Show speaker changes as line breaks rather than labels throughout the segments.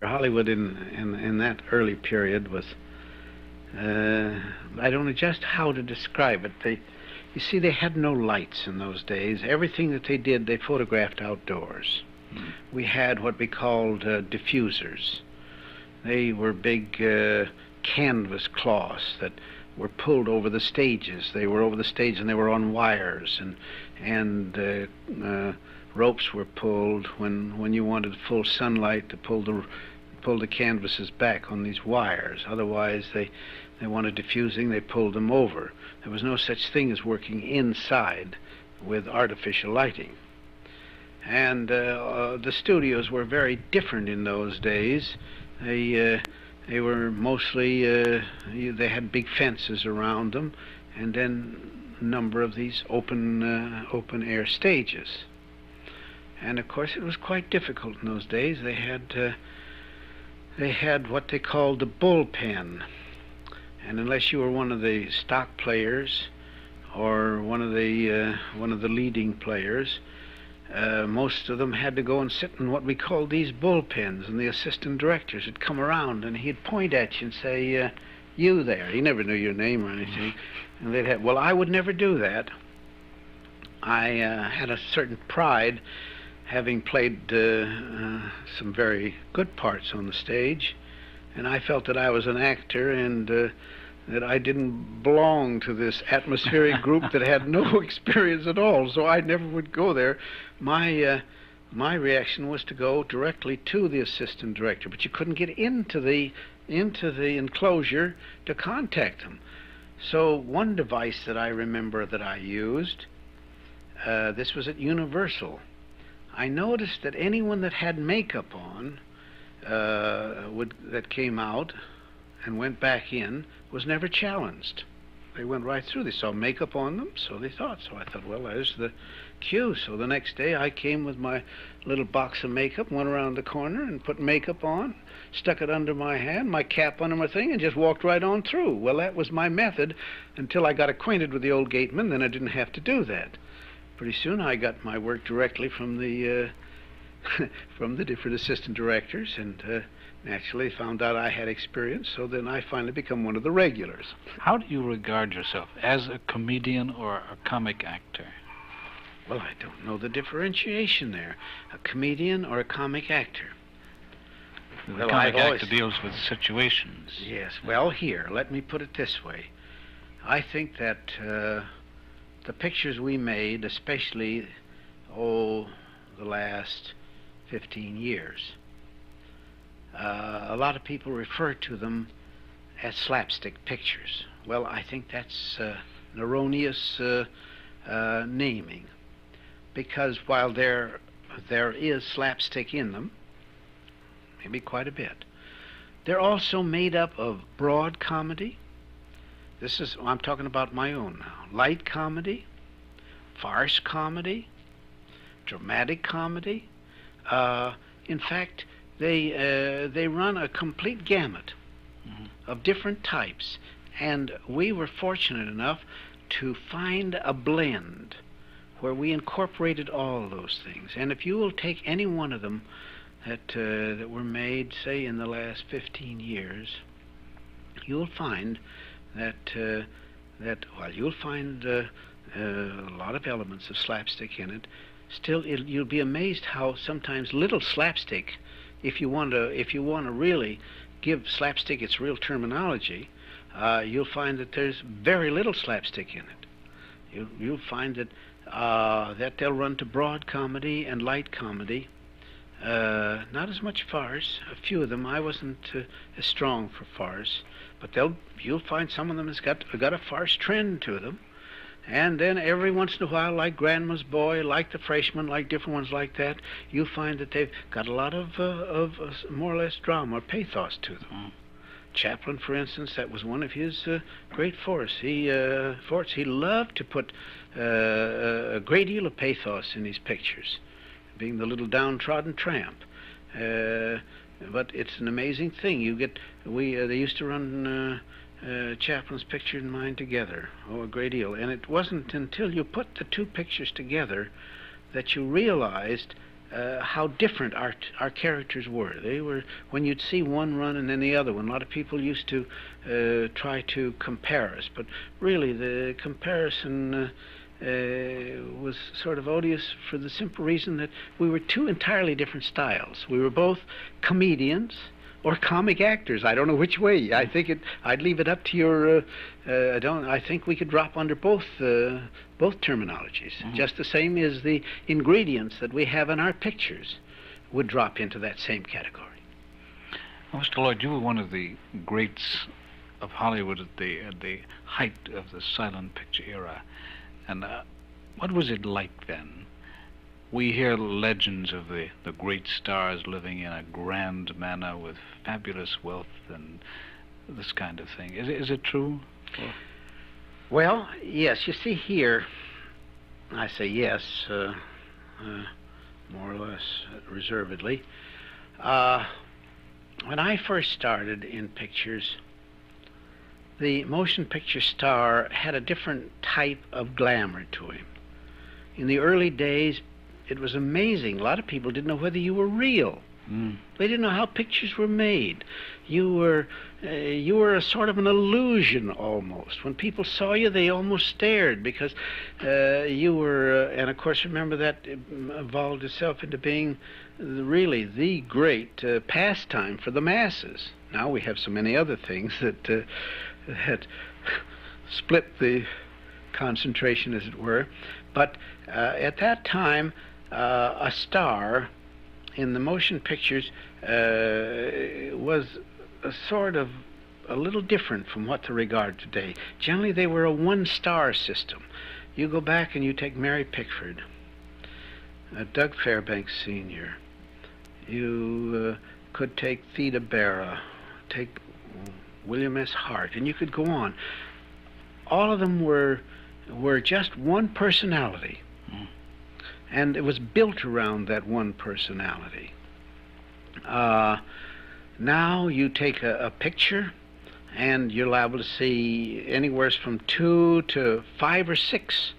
Hollywood in that early period was, I don't know just how to describe it. You see, they had no lights in those days. Everything that they did, they photographed outdoors. We had what we called diffusers. They were big canvas cloths that were pulled over the stages. They were over the stage and they were on wires, and ropes were pulled when you wanted full sunlight to pull the canvases back on these wires. Otherwise, they wanted diffusing, they pulled them over. There was no such thing as working inside with artificial lighting. And the studios were very different in those days. They were mostly, they had big fences around them, and then a number of these open air stages. And of course it was quite difficult in those days. They had what they called the bullpen, and unless you were one of the stock players or one of the leading players, most of them had to go and sit in what we called these bullpens, and the assistant directors would come around and he'd point at you and say, you there. He never knew your name or anything. And they'd have, well, I would never do that. I had a certain pride, having played some very good parts on the stage, and I felt that I was an actor, and that I didn't belong to this atmospheric group that had no experience at all, so I never would go there. My reaction was to go directly to the assistant director, but you couldn't get into the enclosure to contact them. So one device that I remember that I used, this was at Universal. I noticed that anyone that had makeup on that came out and went back in was never challenged. They went right through. They saw makeup on them, so they thought. So I thought, well, there's the cue. So the next day I came with my little box of makeup, went around the corner and put makeup on, stuck it under my hand, my cap under my thing, and just walked right on through. Well, that was my method until I got acquainted with the old gateman. Then I didn't have to do that. Pretty soon I got my work directly from the from the different assistant directors, and naturally found out I had experience, so then I finally become one of the regulars.
How do you regard yourself, as a comedian or a comic actor?
Well, I don't know the differentiation there. A comedian or a comic actor?
The comic actor deals with situations.
Yes, well, here, let me put it this way. I think that the pictures we made, especially, the last 15 years, a lot of people refer to them as slapstick pictures. Well, I think that's an erroneous naming, because while there is slapstick in them, maybe quite a bit, they're also made up of broad comedy. I'm talking about my own now. Light comedy, farce comedy, dramatic comedy. In fact, they run a complete gamut of different types, and we were fortunate enough to find a blend where we incorporated all those things. And if you will take any one of them that were made, say, in the last 15 years, you'll find you'll find a lot of elements of slapstick in it. Still, you'll be amazed how sometimes little slapstick, if you want to really give slapstick its real terminology, you'll find that there's very little slapstick in it. You'll find that they'll run to broad comedy and light comedy. Not as much farce. A few of them. I wasn't as strong for farce, but you'll find some of them has got a farce trend to them. And then every once in a while, like Grandma's Boy, like The Freshman, like different ones like that, you'll find that they've got a lot of more or less drama or pathos to them. Chaplin, for instance, that was one of his great forts. He loved to put a great deal of pathos in his pictures, being the little downtrodden tramp. But it's an amazing thing. They used to run Chaplin's picture and mine together, a great deal. And it wasn't until you put the two pictures together that you realized how different our characters were. They were, when you'd see one run and then the other one, a lot of people used to try to compare us, but really the comparison was sort of odious for the simple reason that we were two entirely different styles. We were both comedians or comic actors. I don't know which way. I think I'd leave it up to your. I think we could drop under both terminologies.
Mm-hmm.
Just the same as the ingredients that we have in our pictures would drop into that same category.
Well, Mr. Lloyd, you were one of the greats of Hollywood at the height of the silent picture era. And what was it like then? We hear legends of the great stars living in a grand manner with fabulous wealth and this kind of thing. Is it true? Or?
Well, yes. You see here, I say yes, more or less reservedly. When I first started in pictures, the motion picture star had a different type of glamour to him. In the early days, it was amazing. A lot of people didn't know whether you were real. They didn't know how pictures were made. You were a sort of an illusion almost. When people saw you, they almost stared because you were. And of course, remember that evolved itself into being really the great pastime for the masses. Now we have so many other things that had split the concentration, as it were. But at that time, a star in the motion pictures was a sort of a little different from what they regard today. Generally, they were a one-star system. You go back and you take Mary Pickford, Doug Fairbanks Sr., you could take Theda Bara, take William S. Hart, and you could go on. All of them were just one personality. And it was built around that one personality. Now you take a picture and you're liable to see anywhere from 2 to 5 or 6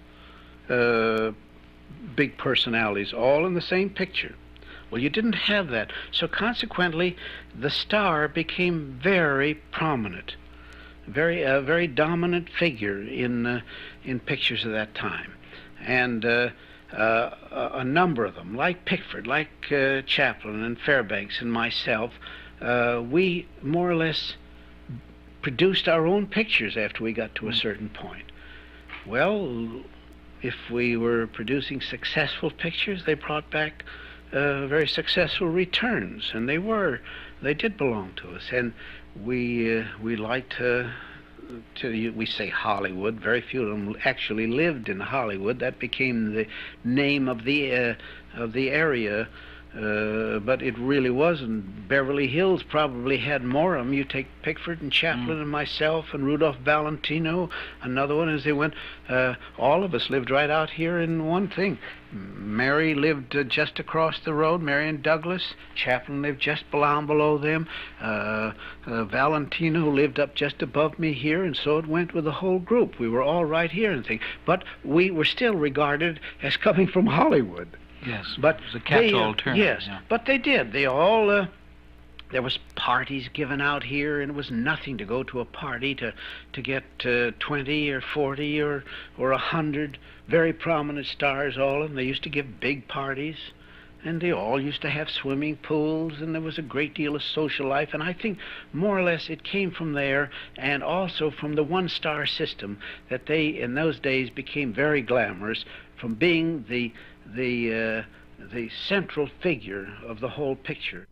big personalities all in the same picture. Well, you didn't have that. So consequently, the star became very prominent, a very dominant figure in pictures of that time. And a number of them, like Pickford, like Chaplin and Fairbanks and myself, we more or less produced our own pictures after we got to a certain point. Well, if we were producing successful pictures, they brought back very successful returns, and they did belong to us. And we liked we say Hollywood. Very few of them actually lived in Hollywood. That became the name of the area, but it really wasn't. Beverly Hills probably had more of them. You take Pickford and Chaplin and myself and Rudolph Valentino, another one, as they went. All of us lived right out here in one thing. Mary lived just across the road, Marion Douglas. Chaplin lived just below them. Valentino lived up just above me here, and so it went with the whole group. We were all right here and things. But we were still regarded as coming from Hollywood.
Yes,
but
it was a catch-all term.
Yes,
yeah.
But they did. They all. There was parties given out here, and it was nothing to go to a party to get 20 or 40 or 100 very prominent stars, all of them. They used to give big parties, and they all used to have swimming pools, and there was a great deal of social life. And I think more or less it came from there, and also from the one-star system that they, in those days, became very glamorous from being the central figure of the whole picture.